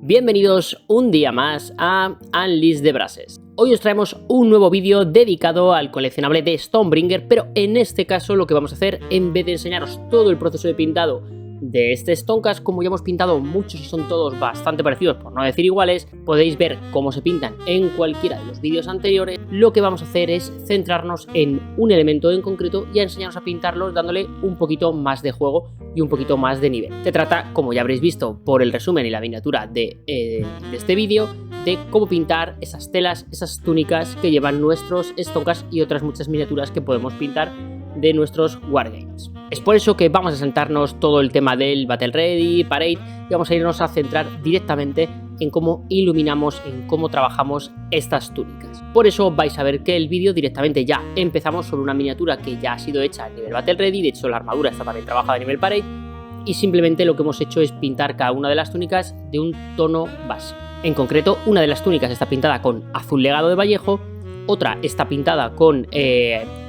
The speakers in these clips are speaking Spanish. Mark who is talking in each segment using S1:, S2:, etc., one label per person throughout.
S1: Bienvenidos un día más a Unleash the Brushes. Hoy os traemos un nuevo vídeo dedicado al coleccionable de Stonebringer, pero en este caso lo que vamos a hacer, en vez de enseñaros todo el proceso de pintado de este Stonecast, como ya hemos pintado muchos y son todos bastante parecidos, por no decir iguales, podéis ver cómo se pintan en cualquiera de los vídeos anteriores. Lo que vamos a hacer es centrarnos en un elemento en concreto y a enseñaros a pintarlos dándole un poquito más de juego y un poquito más de nivel. Se trata, como ya habréis visto por el resumen y la miniatura de este vídeo, de cómo pintar esas telas, esas túnicas que llevan nuestros Stonecast y otras muchas miniaturas que podemos pintar de nuestros Wargames. Es por eso que vamos a sentarnos todo el tema del Battle Ready, Parade, y vamos a irnos a centrar directamente en cómo iluminamos, en cómo trabajamos estas túnicas. Por eso vais a ver que el vídeo directamente ya empezamos sobre una miniatura que ya ha sido hecha a nivel Battle Ready. De hecho la armadura está también trabajada a nivel Parade, y simplemente lo que hemos hecho es pintar cada una de las túnicas de un tono base. En concreto, una de las túnicas está pintada con azul legado de Vallejo, otra está pintada con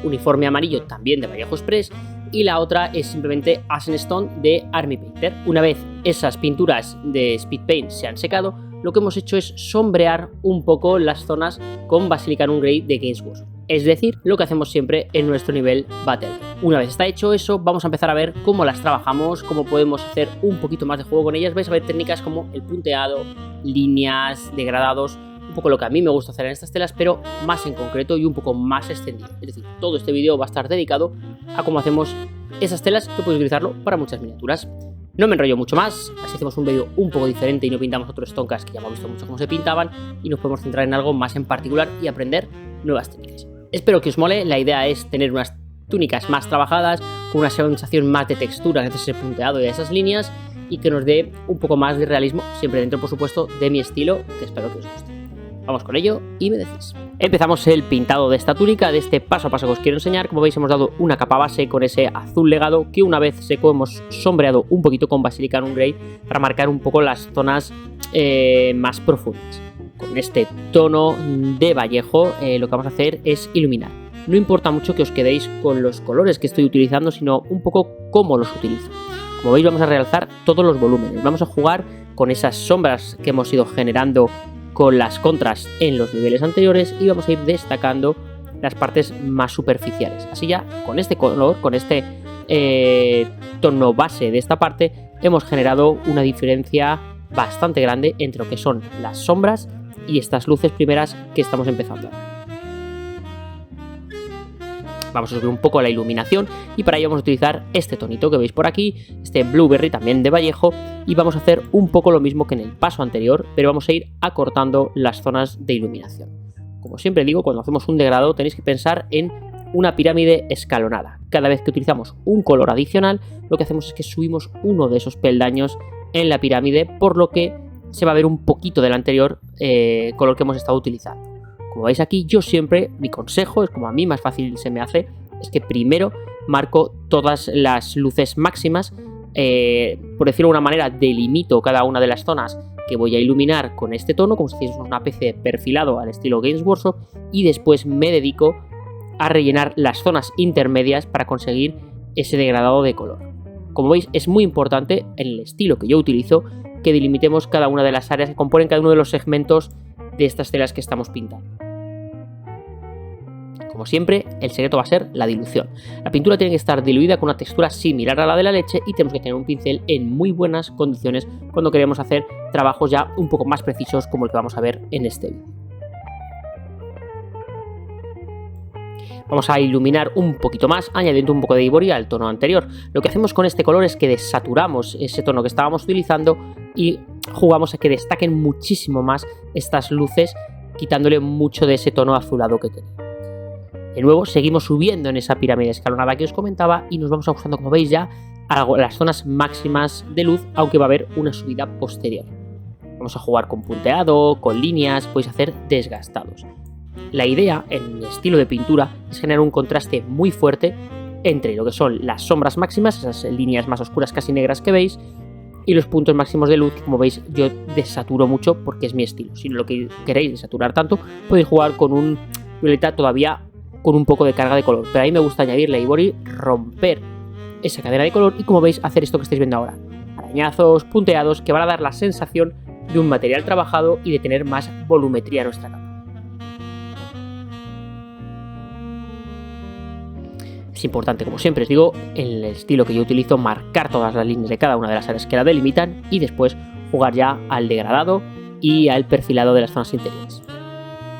S1: uniforme amarillo también de Vallejo Express, y la otra es simplemente Ashen Stone de Army Painter. Una vez esas pinturas de Speed Paint se han secado, lo que hemos hecho es sombrear un poco las zonas con Basilicanum Grey de Games Workshop. Es decir, lo que hacemos siempre en nuestro nivel Battle. Una vez está hecho eso, vamos a empezar a ver cómo las trabajamos, cómo podemos hacer un poquito más de juego con ellas. Vais a ver técnicas como el punteado, líneas, degradados, un poco lo que a mí me gusta hacer en estas telas, pero más en concreto y un poco más extendido. Es decir, todo este vídeo va a estar dedicado a cómo hacemos esas telas, que podéis utilizarlo para muchas miniaturas. No me enrollo mucho más, así hacemos un vídeo un poco diferente y no pintamos otros Stonecast que ya hemos visto mucho cómo se pintaban, y nos podemos centrar en algo más en particular y aprender nuevas técnicas. Espero que os mole. La idea es tener unas túnicas más trabajadas, con una sensación más de textura gracias a ese punteado y a esas líneas, y que nos dé un poco más de realismo, siempre dentro, por supuesto, de mi estilo, que espero que os guste. Vamos con ello y me decís. Empezamos el pintado de esta túnica, de este paso a paso que os quiero enseñar. Como veis, hemos dado una capa base con ese azul legado, que una vez seco hemos sombreado un poquito con Basilicanum Grey para marcar un poco las zonas más profundas. Con este tono de Vallejo lo que vamos a hacer es iluminar. No importa mucho que os quedéis con los colores que estoy utilizando, sino un poco cómo los utilizo. Como veis, vamos a realzar todos los volúmenes. Vamos a jugar con esas sombras que hemos ido generando con las contras en los niveles anteriores, y vamos a ir destacando las partes más superficiales. Así ya, con este color, con este tono base de esta parte, hemos generado una diferencia bastante grande entre lo que son las sombras y estas luces primeras que estamos empezando. Vamos a subir un poco la iluminación, y para ello vamos a utilizar este tonito que veis por aquí, este Blueberry también de Vallejo, y vamos a hacer un poco lo mismo que en el paso anterior, pero vamos a ir acortando las zonas de iluminación. Como siempre digo, cuando hacemos un degradado tenéis que pensar en una pirámide escalonada. Cada vez que utilizamos un color adicional, lo que hacemos es que subimos uno de esos peldaños en la pirámide, por lo que se va a ver un poquito del anterior color que hemos estado utilizando. Como veis aquí, yo siempre, mi consejo, es como a mí más fácil se me hace, es que primero marco todas las luces máximas, por decirlo de una manera, delimito cada una de las zonas que voy a iluminar con este tono, como si hiciésemos una especie de perfilado al estilo Games Workshop, y después me dedico a rellenar las zonas intermedias para conseguir ese degradado de color. Como veis, es muy importante en el estilo que yo utilizo que delimitemos cada una de las áreas que componen cada uno de los segmentos de estas telas que estamos pintando. Como siempre, el secreto va a ser la dilución. La pintura tiene que estar diluida con una textura similar a la de la leche, y tenemos que tener un pincel en muy buenas condiciones cuando queremos hacer trabajos ya un poco más precisos como el que vamos a ver en este vídeo. Vamos a iluminar un poquito más, añadiendo un poco de Ivory al tono anterior. Lo que hacemos con este color es que desaturamos ese tono que estábamos utilizando y jugamos a que destaquen muchísimo más estas luces, quitándole mucho de ese tono azulado que tenía. De nuevo, seguimos subiendo en esa pirámide escalonada que os comentaba, y nos vamos ajustando, como veis, ya a las zonas máximas de luz, aunque va a haber una subida posterior. Vamos a jugar con punteado, con líneas, podéis hacer desgastados. La idea, en mi estilo de pintura, es generar un contraste muy fuerte entre lo que son las sombras máximas, esas líneas más oscuras casi negras que veis, y los puntos máximos de luz. Como veis, yo desaturo mucho porque es mi estilo. Si no lo que queréis desaturar tanto, podéis jugar con un violeta todavía con un poco de carga de color, pero a mí me gusta añadirle Ivory, romper esa cadena de color, y como veis, hacer esto que estáis viendo ahora, arañazos, punteados, que van a dar la sensación de un material trabajado y de tener más volumetría en nuestra capa. Es importante, como siempre os digo, en el estilo que yo utilizo, marcar todas las líneas de cada una de las áreas que la delimitan y después jugar ya al degradado y al perfilado de las zonas interiores.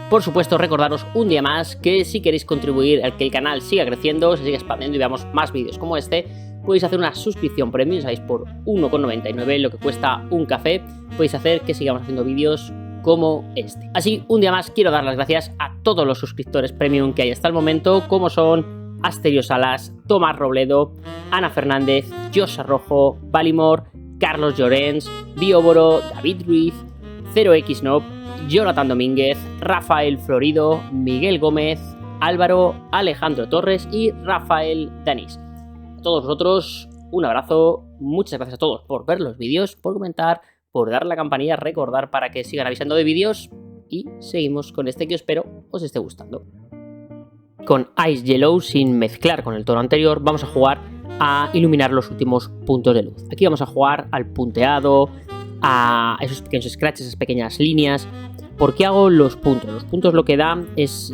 S1: Por supuesto, recordaros un día más que si queréis contribuir a que el canal siga creciendo, se siga expandiendo y veamos más vídeos como este, podéis hacer una suscripción premium, sabéis, por 1,99, lo que cuesta un café, podéis hacer que sigamos haciendo vídeos como este. Así, un día más quiero dar las gracias a todos los suscriptores premium que hay hasta el momento, como son Asterio Salas, Tomás Robledo, Ana Fernández, Josa Rojo, Valimor, Carlos Llorens, Bioboro, David Ruiz, 0xNob, Jonathan Domínguez, Rafael Florido, Miguel Gómez, Álvaro, Alejandro Torres y Rafael Danís. A todos vosotros, un abrazo, muchas gracias a todos por ver los vídeos, por comentar, por darle a la campanilla, recordar para que sigan avisando de vídeos y seguimos con este que espero os esté gustando. Con Ice Yellow, sin mezclar con el tono anterior, vamos a jugar a iluminar los últimos puntos de luz. Aquí vamos a jugar al punteado, a esos pequeños scratches, esas pequeñas líneas. ¿Por qué hago los puntos? Los puntos lo que dan es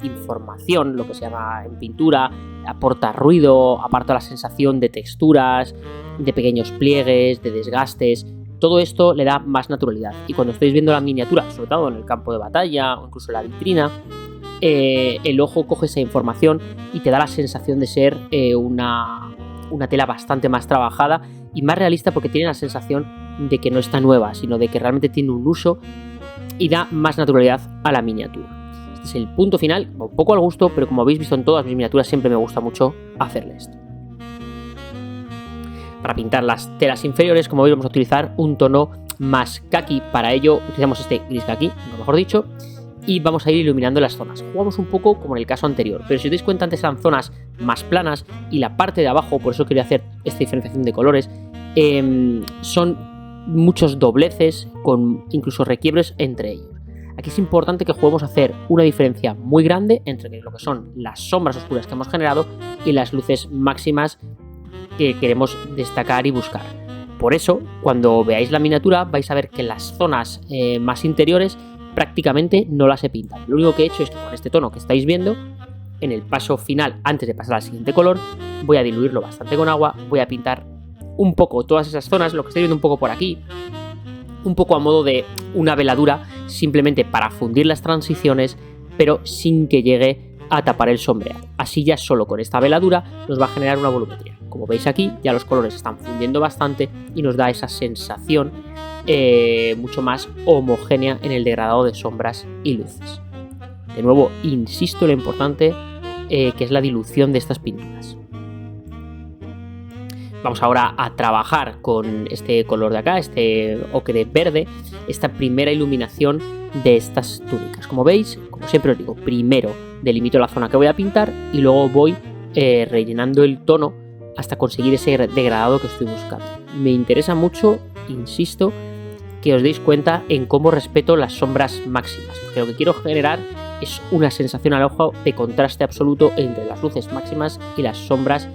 S1: información, lo que se llama en pintura, aporta ruido, aparta la sensación de texturas, de pequeños pliegues, de desgastes. Todo esto le da más naturalidad. Y cuando estáis viendo la miniatura, sobre todo en el campo de batalla o incluso en la vitrina, el ojo coge esa información y te da la sensación de ser una tela bastante más trabajada y más realista, porque tiene la sensación de que no está nueva, sino de que realmente tiene un uso y da más naturalidad a la miniatura. Este es el punto final, un poco al gusto, pero como habéis visto en todas mis miniaturas siempre me gusta mucho hacerle esto. Para pintar las telas inferiores, como veis, vamos a utilizar un tono más kaki. Para ello utilizamos este gris kaki, mejor dicho, y vamos a ir iluminando las zonas. Jugamos un poco como en el caso anterior, pero si os dais cuenta, antes eran zonas más planas y la parte de abajo, por eso quería hacer esta diferenciación de colores, son muchos dobleces con incluso requiebres entre ellos. Aquí es importante que juguemos a hacer una diferencia muy grande entre lo que son las sombras oscuras que hemos generado y las luces máximas que queremos destacar y buscar. Por eso, cuando veáis la miniatura, vais a ver que las zonas más interiores prácticamente no las he pintado. Lo único que he hecho es que con este tono que estáis viendo, en el paso final, antes de pasar al siguiente color, voy a diluirlo bastante con agua, voy a pintar un poco todas esas zonas, lo que estáis viendo un poco por aquí, un poco a modo de una veladura, simplemente para fundir las transiciones, pero sin que llegue a tapar el sombreado. Así ya solo con esta veladura nos va a generar una volumetría. Como veis aquí, ya los colores están fundiendo bastante y nos da esa sensación mucho más homogénea en el degradado de sombras y luces. De nuevo, insisto en lo importante que es la dilución de estas pinturas. Vamos ahora a trabajar con este color de acá, este ocre verde, esta primera iluminación de estas túnicas. Como veis, como siempre os digo, primero delimito la zona que voy a pintar y luego voy rellenando el tono hasta conseguir ese degradado que estoy buscando. Me interesa mucho, insisto, que os deis cuenta en cómo respeto las sombras máximas, porque lo que quiero generar es una sensación al ojo de contraste absoluto entre las luces máximas y las sombras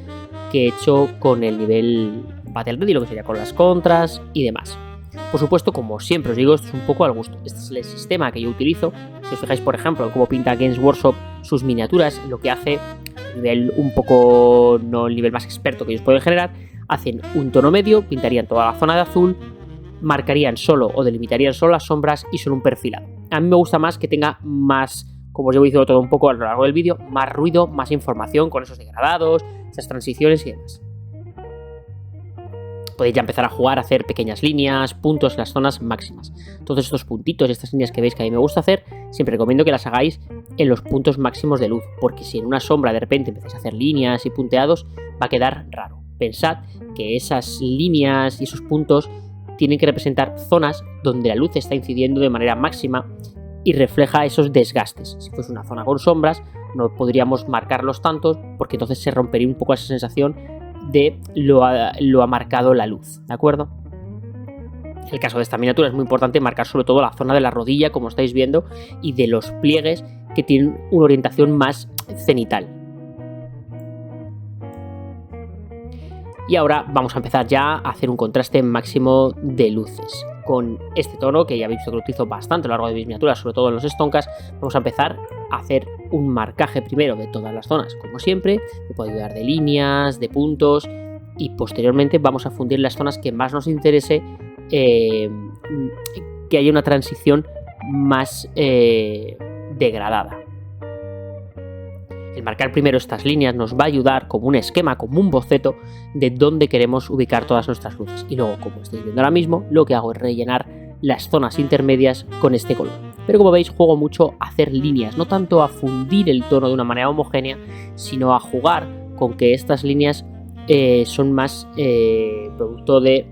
S1: que he hecho con el nivel Battle Ready, lo que sería con las contras y demás. Por supuesto, como siempre os digo, esto es un poco al gusto. Este es el sistema que yo utilizo. Si os fijáis, por ejemplo, en cómo pinta Games Workshop sus miniaturas, lo que hace, a nivel un poco, no el nivel más experto que ellos pueden generar, hacen un tono medio, pintarían toda la zona de azul, marcarían solo o delimitarían solo las sombras y solo un perfilado. A mí me gusta más que tenga más, como os llevo diciendo todo un poco a lo largo del vídeo, más ruido, más información con esos degradados, esas transiciones y demás. Podéis ya empezar a jugar a hacer pequeñas líneas, puntos en las zonas máximas. Todos estos puntitos y estas líneas que veis que a mí me gusta hacer, siempre recomiendo que las hagáis en los puntos máximos de luz, porque si en una sombra de repente empezáis a hacer líneas y punteados, va a quedar raro. Pensad que esas líneas y esos puntos tienen que representar zonas donde la luz está incidiendo de manera máxima y refleja esos desgastes. Si fuese una zona con sombras, no podríamos marcarlos tantos, porque entonces se rompería un poco esa sensación de lo ha marcado la luz, ¿de acuerdo? En el caso de esta miniatura es muy importante marcar sobre todo la zona de la rodilla, como estáis viendo, y de los pliegues que tienen una orientación más cenital. Y ahora vamos a empezar ya a hacer un contraste máximo de luces. con este tono, que ya habéis visto que lo utilizo bastante a lo largo de mis miniaturas, sobre todo en los Stonkas. Vamos a empezar a hacer un marcaje primero de todas las zonas, como siempre, que puede ayudar de líneas, de puntos, y posteriormente vamos a fundir las zonas que más nos interese, que haya una transición más degradada. El marcar primero estas líneas nos va a ayudar como un esquema, como un boceto de dónde queremos ubicar todas nuestras luces. Y luego, como estáis viendo ahora mismo, lo que hago es rellenar las zonas intermedias con este color. Pero como veis, juego mucho a hacer líneas, no tanto a fundir el tono de una manera homogénea, sino a jugar con que estas líneas son más producto de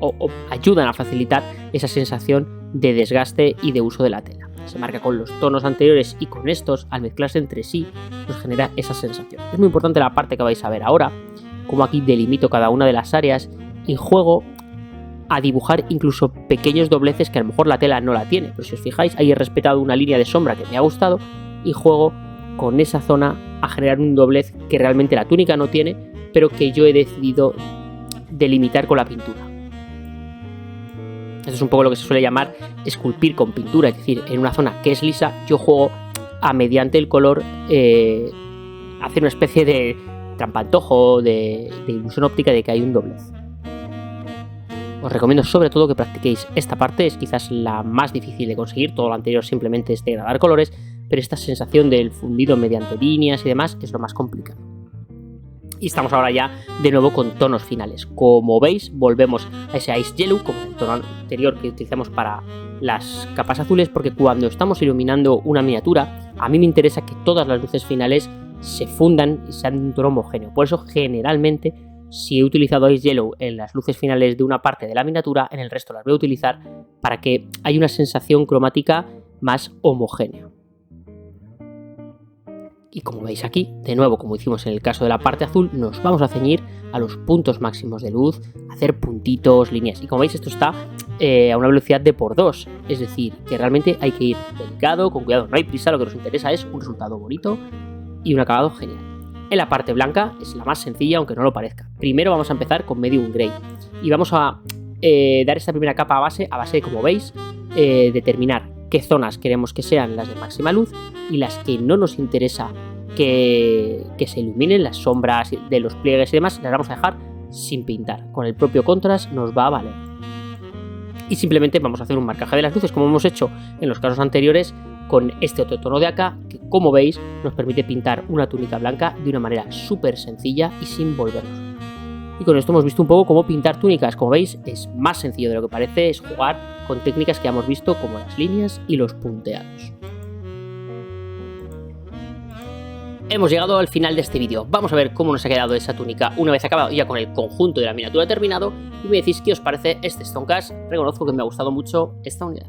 S1: o ayudan a facilitar esa sensación de desgaste y de uso de la tela. Se marca con los tonos anteriores y con estos, al mezclarse entre sí, nos genera esa sensación. Es muy importante la parte que vais a ver ahora, como aquí delimito cada una de las áreas y juego a dibujar incluso pequeños dobleces que a lo mejor la tela no la tiene, pero si os fijáis, ahí he respetado una línea de sombra que me ha gustado y juego con esa zona a generar un doblez que realmente la túnica no tiene, pero que yo he decidido delimitar con la pintura. Esto es un poco lo que se suele llamar esculpir con pintura, es decir, en una zona que es lisa, yo juego a mediante el color hacer una especie de trampantojo, de ilusión óptica de que hay un doblez. Os recomiendo sobre todo que practiquéis esta parte, es quizás la más difícil de conseguir, todo lo anterior simplemente es degradar colores, pero esta sensación del fundido mediante líneas y demás es lo más complicado. Y estamos ahora ya de nuevo con tonos finales. Como veis, volvemos a ese Ice Yellow, como el tono anterior que utilizamos para las capas azules, porque cuando estamos iluminando una miniatura, a mí me interesa que todas las luces finales se fundan y sean de un tono homogéneo. Por eso, generalmente, si he utilizado Ice Yellow en las luces finales de una parte de la miniatura, en el resto las voy a utilizar para que haya una sensación cromática más homogénea. Y como veis aquí, de nuevo, como hicimos en el caso de la parte azul, nos vamos a ceñir a los puntos máximos de luz, hacer puntitos, líneas. Y como veis, esto está a una velocidad de por 2, es decir, que realmente hay que ir delicado, con cuidado, no hay prisa, lo que nos interesa es un resultado bonito y un acabado genial. En la parte blanca es la más sencilla, aunque no lo parezca. Primero vamos a empezar con Medium Gray y vamos a dar esta primera capa a base de, como veis, determinar qué zonas queremos que sean las de máxima luz y las que no nos interesa que se iluminen, las sombras de los pliegues y demás, las vamos a dejar sin pintar. Con el propio contrast nos va a valer. Y simplemente vamos a hacer un marcaje de las luces, como hemos hecho en los casos anteriores, con este otro tono de acá, que como veis nos permite pintar una túnica blanca de una manera súper sencilla y sin volvernos. Y con esto hemos visto un poco cómo pintar túnicas. Como veis, es más sencillo de lo que parece, es jugar con técnicas que ya hemos visto como las líneas y los punteados. Hemos llegado al final de este vídeo. Vamos a ver cómo nos ha quedado esa túnica una vez acabado ya con el conjunto de la miniatura terminado y me decís qué os parece este Stonecast. Reconozco que me ha gustado mucho esta unidad.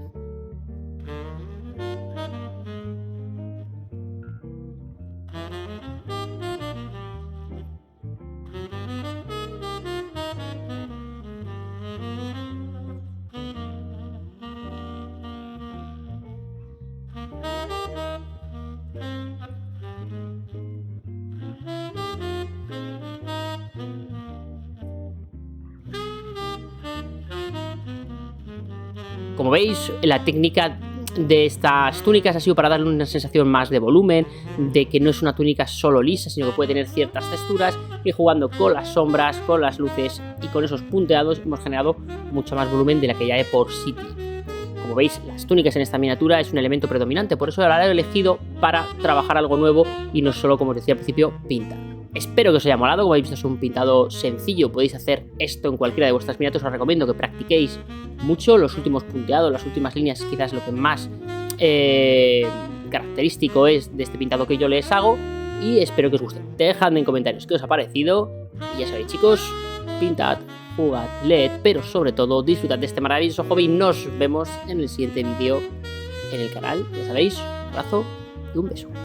S1: Como veis, la técnica de estas túnicas ha sido para darle una sensación más de volumen, de que no es una túnica solo lisa, sino que puede tener ciertas texturas, y jugando con las sombras, con las luces y con esos punteados hemos generado mucho más volumen de la que ya de por sí tiene. Como veis, las túnicas en esta miniatura es un elemento predominante, por eso la he elegido para trabajar algo nuevo y no solo, como os decía al principio, pintar. Espero que os haya molado. Como habéis visto, es un pintado sencillo, podéis hacer esto en cualquiera de vuestras miniaturas. Os recomiendo que practiquéis mucho los últimos punteados, las últimas líneas, quizás lo que más característico es de este pintado que yo les hago, y espero que os guste. Dejadme en comentarios qué os ha parecido y ya sabéis, chicos, pintad, jugad, leed, pero sobre todo disfrutad de este maravilloso hobby. Nos vemos en el siguiente vídeo en el canal, ya sabéis, un abrazo y un beso.